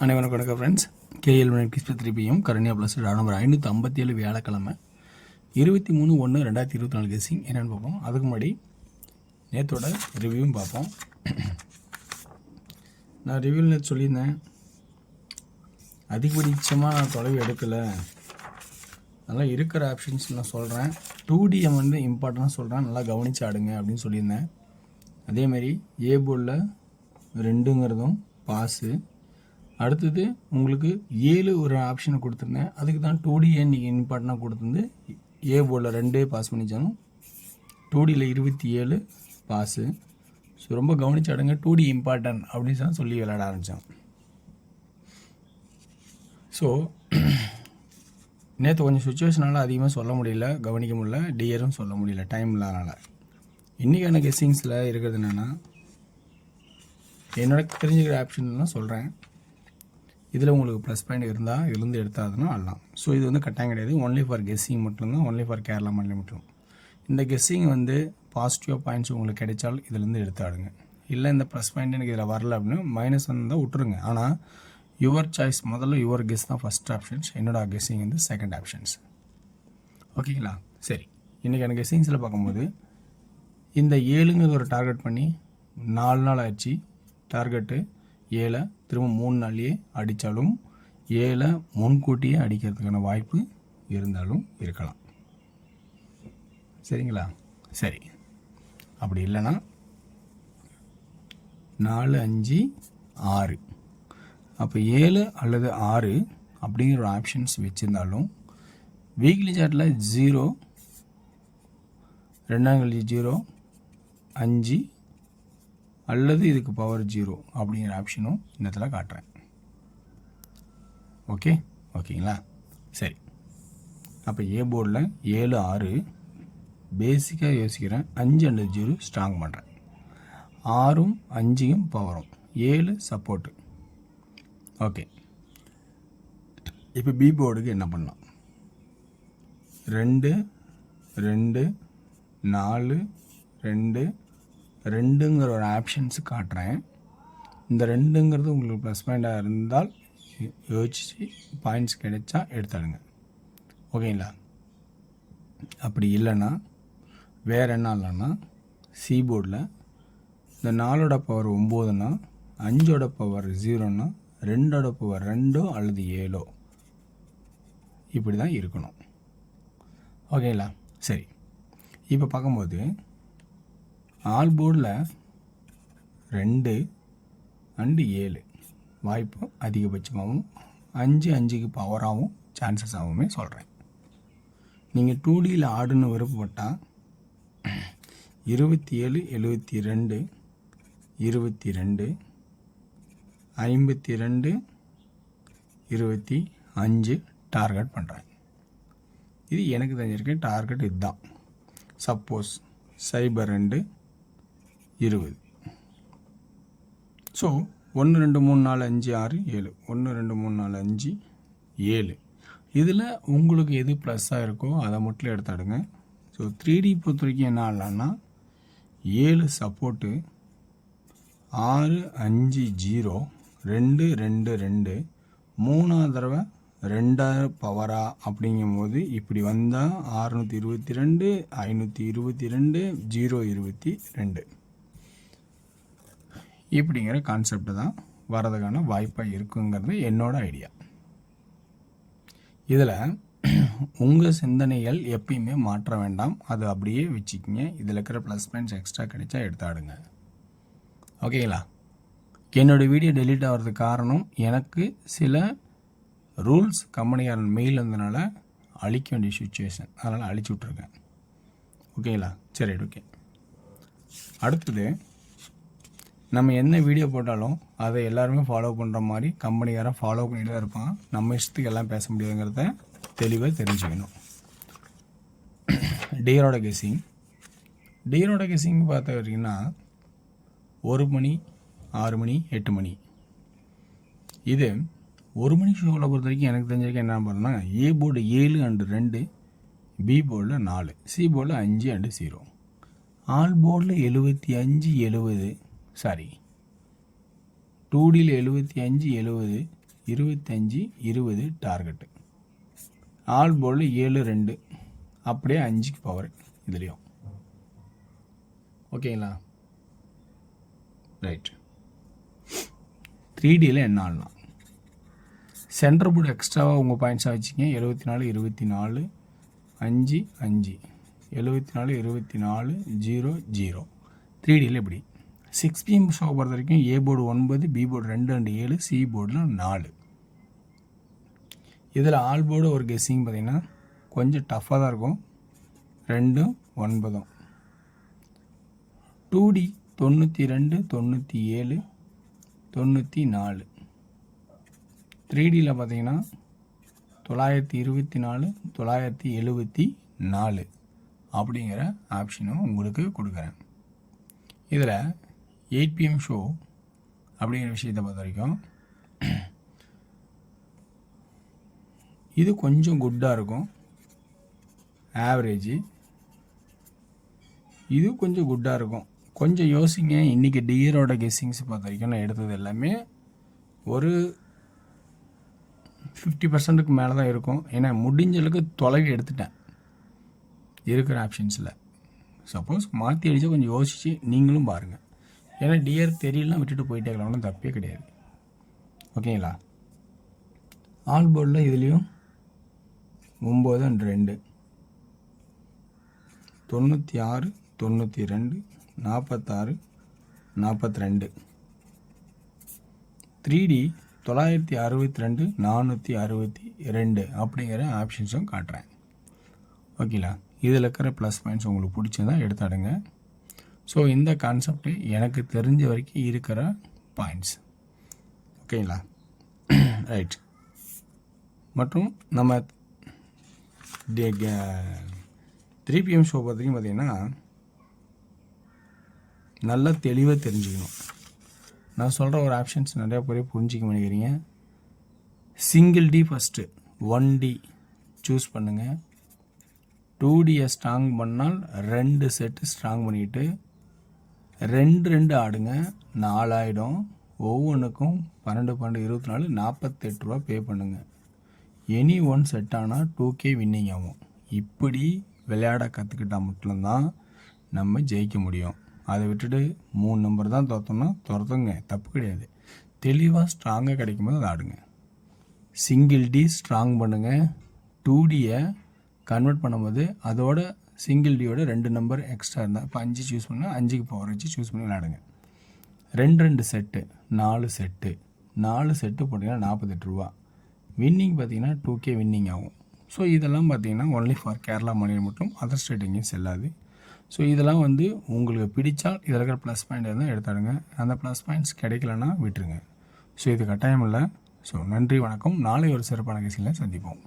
அனைவருக்கும் வணக்கம் friends. KL கிஸ்பி 3PM கரண்யா ப்ளஸ் நம்பர் 557 வியாழக்கிழமை 23/1/2024 கெஸ்ஸிங் என்னென்னு பார்ப்போம். அதுக்கு முன்னாடி நேற்றோட ரிவ்யூவும் பார்ப்போம். நான் ரிவ்யூவில் நேற்று சொல்லியிருந்தேன், அதிகபட்சமாக நான் தொலைவு எடுக்கலை, அதனால் இருக்கிற ஆப்ஷன்ஸ் நான் சொல்கிறேன். 2DM வந்து இம்பார்ட்டண்டாக சொல்கிறேன், நல்லா கவனித்து ஆடுங்க அப்படின்னு சொல்லியிருந்தேன். அதேமாரி ஏ போர்டில் 2ங்கிறதும் பாஸு. அடுத்தது உங்களுக்கு 7 ஒரு ஆப்ஷனை கொடுத்துருந்தேன், அதுக்கு தான் 2D நீங்கள் இம்பார்ட்டனாக கொடுத்துருந்து ஏ போர்டில் 2 பாஸ் பண்ணிச்சாலும் 2Dயில் 27 பாஸு. ஸோ ரொம்ப கவனிச்சாடுங்க, 2D இம்பார்ட்டன்ட் அப்படின்னு சொல்லி விளையாட ஆரம்பித்தோம். ஸோ நேற்று கொஞ்சம் சுச்சுவேஷனால் அதிகமாக சொல்ல முடியல, கவனிக்க முடியல, டியரும் சொல்ல முடியல, டைம் இல்லாதனால. இன்றைக்கான கெஸ்ஸிங்ஸில் இருக்கிறது என்னென்னா, என்னோட தெரிஞ்சுக்கிற ஆப்ஷன்லாம் சொல்கிறேன். இதில் உங்களுக்கு ப்ளஸ் பாயிண்ட் இருந்தால் இதுலேருந்து எடுத்தாதுன்னா ஆடலாம். ஸோ இது வந்து கட்டாயம் கிடையாது, ஒன்லி ஃபார் கெஸ்ஸிங் மட்டும்தான், ஒன்லி ஃபார் கேரளா மாநிலம் மட்டும். இந்த கெஸ்ஸிங் வந்து பாசிட்டிவ் பாயிண்ட்ஸ் உங்களுக்கு கிடைச்சால் இதுலேருந்து எடுத்தாடுங்க. இல்லை இந்த ப்ளஸ் பாயிண்ட் எனக்கு இதில் வரல அப்படின்னா மைனஸ் வந்தால் விட்டுருங்க. ஆனால் யுவர் சாய்ஸ், முதல்ல யுவர் கெஸ் தான் ஃபஸ்ட் ஆப்ஷன்ஸ், என்னோட கெஸ்ஸிங் வந்து செகண்ட் ஆப்ஷன்ஸ். ஓகேங்களா? சரி, இன்றைக்கான கெஸ்ஸிங்ஸில் பார்க்கும்போது இந்த 7ங்கிறது ஒரு டார்கெட் பண்ணி 4 நாள் ஆச்சு. டார்கெட்டு 7 திரும்ப 3 நாள்லேயே அடித்தாலும் 7 முன்கூட்டியே அடிக்கிறதுக்கான வாய்ப்பு இருந்தாலும் இருக்கலாம். சரிங்களா? சரி, அப்படி இல்லைன்னா 4, 5, 6, அப்போ 7 அல்லது 6 அப்படிங்கிற ஒரு ஆப்ஷன்ஸ் வச்சுருந்தாலும் வீக்லி சார்ட்டில் 0, 0, 5 அல்லது இதுக்கு பவர் 0 அப்படிங்கிற ஆப்ஷனும் இந்த இடத்துல காட்டுறேன். ஓகேங்களா? சரி, அப்போ ஏ போர்டில் 7, 6 பேசிக்காக யோசிக்கிறேன், 5 அண்ட் 0 ஸ்ட்ராங் பண்ணுறேன், 6ம் 5யும் பவரும், 7 சப்போர்ட்டு. ஓகே, இப்போ பி போர்டுக்கு என்ன பண்ணலாம்? 2, 2, 4, 2, 2ங்கிற ஒரு ஆப்ஷன்ஸு காட்டுறேன். இந்த 2ங்கிறது உங்களுக்கு ப்ளஸ் பாயிண்டாக இருந்தால் யோசிச்சு பாயிண்ட்ஸ் கிடைச்சா எடுத்தாடுங்க. ஓகேங்களா? அப்படி இல்லைன்னா வேறு என்ன இல்லைன்னா சி போர்டில் இந்த 4ஓட பவர் 9னா, 5ஓட பவர் 0னா, 2ஓட பவர் 2 அல்லது 7 இப்படி தான் இருக்கணும். ஓகேங்களா? சரி, இப்போ பார்க்கும்போது ஆல் போர்டில் 2 அண்டு 7 வாய்ப்பு அதிகபட்சமாகவும் 5, 5க்கு பவராகவும் சான்சஸ் ஆகுமே சொல்கிறேன். நீங்கள் 2Dயில் ஆடுன்னு விருப்பப்பட்டால் 27, 72, 22, 52, 25 டார்கெட் பண்ணுறேன். இது எனக்கு தெரிஞ்சிருக்க டார்கெட் இதுதான். சப்போஸ் சைபர் 2, 20. ஸோ 1, 2, 3, 4, 5, 6, 7, 1, 2, 3, 4, 5, 7 இதில் உங்களுக்கு எது ப்ளஸ்ஸாக இருக்கோ அதை மட்டும் எடுத்தாடுங்க. ஸோ 3D பொறுத்த வரைக்கும் என்ன ஆடலான்னா 7 சப்போர்ட்டு, 6, 5, 0, 2, 2, 2, 3ஆவது தடவை 2 பவரா அப்படிங்கும் போது இப்படி வந்தால் 622, 522, 022 இப்படிங்கிற கான்செப்ட் தான் வரதுக்கான வாய்ப்பாக இருக்குங்கிறது என்னோட ஐடியா. இதில் உங்கள் சிந்தனைகள் எப்பயுமே மாற்ற வேண்டாம், அது அப்படியே வச்சுக்கிங்க. இதில் இருக்கிற ப்ளஸ் பாயிண்ட்ஸ் எக்ஸ்ட்ரா கிடைச்சா எடுத்தாடுங்க. ஓகேங்களா? என்னோடய வீடியோ டெலீட் ஆகிறதுக்கு காரணம் எனக்கு சில ரூல்ஸ் கம்பெனிக்காரன் மெயில் வந்ததுனால அழிக்க வேண்டிய சுச்சுவேஷன், அதனால் அழிச்சு விட்ருக்கேன். ஓகேங்களா? சரி, ஓகே. அடுத்தது நம்ம என்ன வீடியோ போட்டாலும் அதை எல்லாருமே ஃபாலோ பண்ணுற மாதிரி கம்பெனிக்காரன் ஃபாலோ பண்ணிட்டு தான் இருப்பான். நம்ம இஷ்டத்துக்கு எல்லாம் பேச முடியாதுங்கிறத தெளிவாக தெரிஞ்சுக்கணும். டியரோட கெஸ்ஸிங் பார்த்த வரைக்குன்னா 1 மணி, 6 மணி, 8 மணி. இது 1 மணி ஷோவில் பொறுத்த வரைக்கும் எனக்கு தெரிஞ்சிருக்க என்ன பண்ணுறேன்னா ஏ போர்டு 7 அண்டு 2, பி போர்டில் 4, சி போர்டில் 5 அண்டு 0, ஆல் போர்டில் 75, 70, சாரி 2Dயில் 75, 70, 25 20 டார்கெட்டு. ஆல் போர்டில் 7 2 அப்படியே 5க்கு பவர் இதுலேயும். ஓகேங்களா? ரைட். 3Dயில் என்ன ஆடலாம்? சென்டர் போர்டு எக்ஸ்ட்ராவாக உங்கள் பாயிண்ட்ஸாக வச்சுங்க. 74 24 5 5 74 24 0 0. 3Dயில் எப்படி? 6 PM ஷோ பொறுத்த வரைக்கும் A board 9, B board 2 2 7, C போர்டில் 4. இதில் ஆல் போர்டு ஒரு கெஸ்ஸிங் பார்த்திங்கன்னா கொஞ்சம் டஃப்பாக தான் இருக்கும். 2 9. 2D 92 97 94. 3Dயில் பார்த்தீங்கன்னா 924 974 அப்படிங்கிற ஆப்ஷனும் உங்களுக்கு கொடுக்குறேன். இதில் 8 PM ஷோ அப்படிங்கிற விஷயத்தை பொறுத்த வரைக்கும் இது கொஞ்சம் குட்டாக இருக்கும். ஆவரேஜ் இது கொஞ்சம் குட்டாக இருக்கும். கொஞ்சம் யோசிங்க. இன்றைக்கி டியரோட கெஸ்ஸிங்ஸ் பொறுத்த வரைக்கும் நான் எடுத்தது எல்லாமே ஒரு 50%க்கு மேலே தான் இருக்கும். ஏன்னா முடிஞ்சளவுக்கு தொலைவி எடுத்துட்டேன் இருக்கிற ஆப்ஷன்ஸில். சப்போஸ் மாற்றி அடித்தா கொஞ்சம் யோசித்து நீங்களும் பாருங்கள். ஏன்னா டியர் தெரியலனா விட்டுட்டு போயிட்டே இருக்கலாம், ஒன்றும் தப்பே கிடையாது. ஓகேங்களா? ஆல் போர்டில் இதுலேயும் 9 and 2 96 92 46 42. 3D 962 462 அப்படிங்கிற ஆப்ஷன்ஸும் காட்டுறேன். ஓகேங்களா? இதில் இருக்கிற ப்ளஸ் பாயிண்ட்ஸ் உங்களுக்கு பிடிச்சதா எடுத்தாடுங்க. ஸோ இந்த கான்செப்ட் எனக்கு தெரிஞ்ச வரைக்கும் இருக்கிற பாயிண்ட்ஸ். ஓகேங்களா? ரைட். மற்றும் நம்ம 3 PM ஷோ பார்த்திங்கன்னா நல்லா தெளிவாக தெரிஞ்சுக்கணும். நான் சொல்கிற ஒரு ஆப்ஷன்ஸ் நிறையா பேர் புரிஞ்சிக்க பண்ணிக்கிறீங்க. Single D first 1D choose பண்ணுங்கள். 2Dயை ஸ்ட்ராங் பண்ணால் 2 செட்டு ஸ்ட்ராங் பண்ணிவிட்டு 2 2 ஆடுங்க. 4 ஆகிடும். ஒவ்வொன்றுக்கும் 12 12 24 48 ரூபா பே பண்ணுங்கள். எனி ஒன் செட் ஆனால் 2K வின்னிங் ஆகும். இப்படி விளையாட கற்றுக்கிட்டால் மட்டும்தான் நம்ம ஜெயிக்க முடியும். அதை விட்டுட்டு 3 நம்பர் தான் தோற்றோம்னா துரத்துங்க, தப்பு கிடையாது. தெளிவாக ஸ்ட்ராங்காக கிடைக்கும் போது அதை ஆடுங்க. சிங்கிள் டி ஸ்ட்ராங் பண்ணுங்கள். 2Dயை கன்வெர்ட் பண்ணும்போது அதோட சிங்கிள் டியோட 2 நம்பர் எக்ஸ்ட்ரா இருந்தால், இப்போ 5 சூஸ் பண்ணால் 5க்கு பவர் வச்சு சூஸ் பண்ணி விளையாடுங்க. 2 2 செட்டு 4 செட்டு 4 செட்டு போட்டிங்கன்னா 48 ரூபா. வின்னிங் பார்த்தீங்கன்னா 2K வின்னிங் ஆகும். ஸோ இதெல்லாம் பார்த்தீங்கன்னா ஒன்லி ஃபார் கேரளா மாநிலம் மட்டும், அதர் ஸ்டேட் எங்கேயும் செல்லாது. ஸோ இதெல்லாம் வந்து உங்களுக்கு பிடிச்சால் இதில் இருக்கிற ப்ளஸ் பாயிண்ட் இருந்தால் எடுத்தாடுங்க. அந்த ப்ளஸ் பாயிண்ட்ஸ் கிடைக்கலன்னா விட்டுருங்க. ஸோ இது கட்டாயம் இல்லை. ஸோ நன்றி, வணக்கம். நாளை ஒரு சிறப்பான கேஸில் சந்திப்போம்.